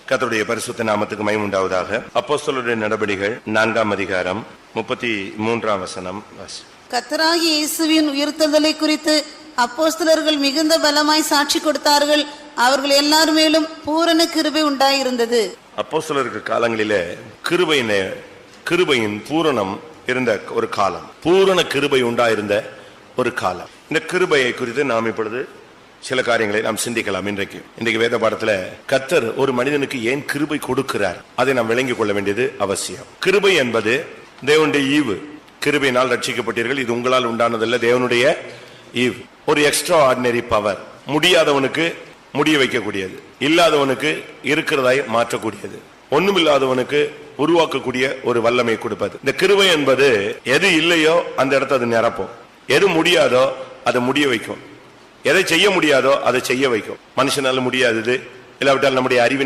கர்த்தருடைய பரிசுத்த நாமத்துக்கு மகிமை உண்டாவதாக. அப்போஸ்தலருடைய நடபடிகள் 4ஆம் அதிகாரம் 33ஆம் வசனம். கர்த்தராகிய இயேசுவின் உயிர்த்தெழுதலை குறித்து அப்போஸ்தலர்கள் மிகுந்த பலமாய் சாட்சி கொடுத்தார்கள். அவர்கள் எல்லார் மேலும் பூரண கிருபை உண்டாயிருந்தது. அப்போஸ்தலர்கள் காலங்களிலே கிருபையின் பூரணம் இருந்த ஒரு காலம், பூரண கிருபை உண்டாயிருந்த ஒரு காலம். இந்த கிருபையை குறித்து நாம் இப்பொழுது சில காரியங்களை நாம் சிந்திக்கலாம். இன்றைக்கு வேத பாடத்துல கர்த்தர் ஒரு மனிதனுக்கு ஏன் கிருபை கொடுக்கிறார், அதை நாம் விளங்கிக் கொள்ள வேண்டியது அவசியம். கிருபை என்பது தேவனுடைய ஈவு. கிருபையினால் ரட்சிக்கப்பட்டீர்கள், இது உங்களால் உண்டானதல்ல, தேவனுடைய ஈவு. ஒரு எக்ஸ்ட்ரா ஆர்டினரி பவர். முடியாதவனுக்கு முடிய வைக்கக்கூடியது, இல்லாதவனுக்கு இருக்கிறதாய் மாற்றக்கூடியது, ஒண்ணுமில்லாதவனுக்கு உருவாக்கக்கூடிய ஒரு வல்லமை கொடுப்பது. இந்த கிருபை என்பது எது இல்லையோ அந்த இடத்தை அது நிரப்பும், எது முடியாதோ அதை முடிய வைக்கும், எதை செய்ய முடியாதோ அதை செய்ய வைக்கும். மனுஷனால முடியாதது, இல்லாவிட்டால் நம்முடைய அறிவின்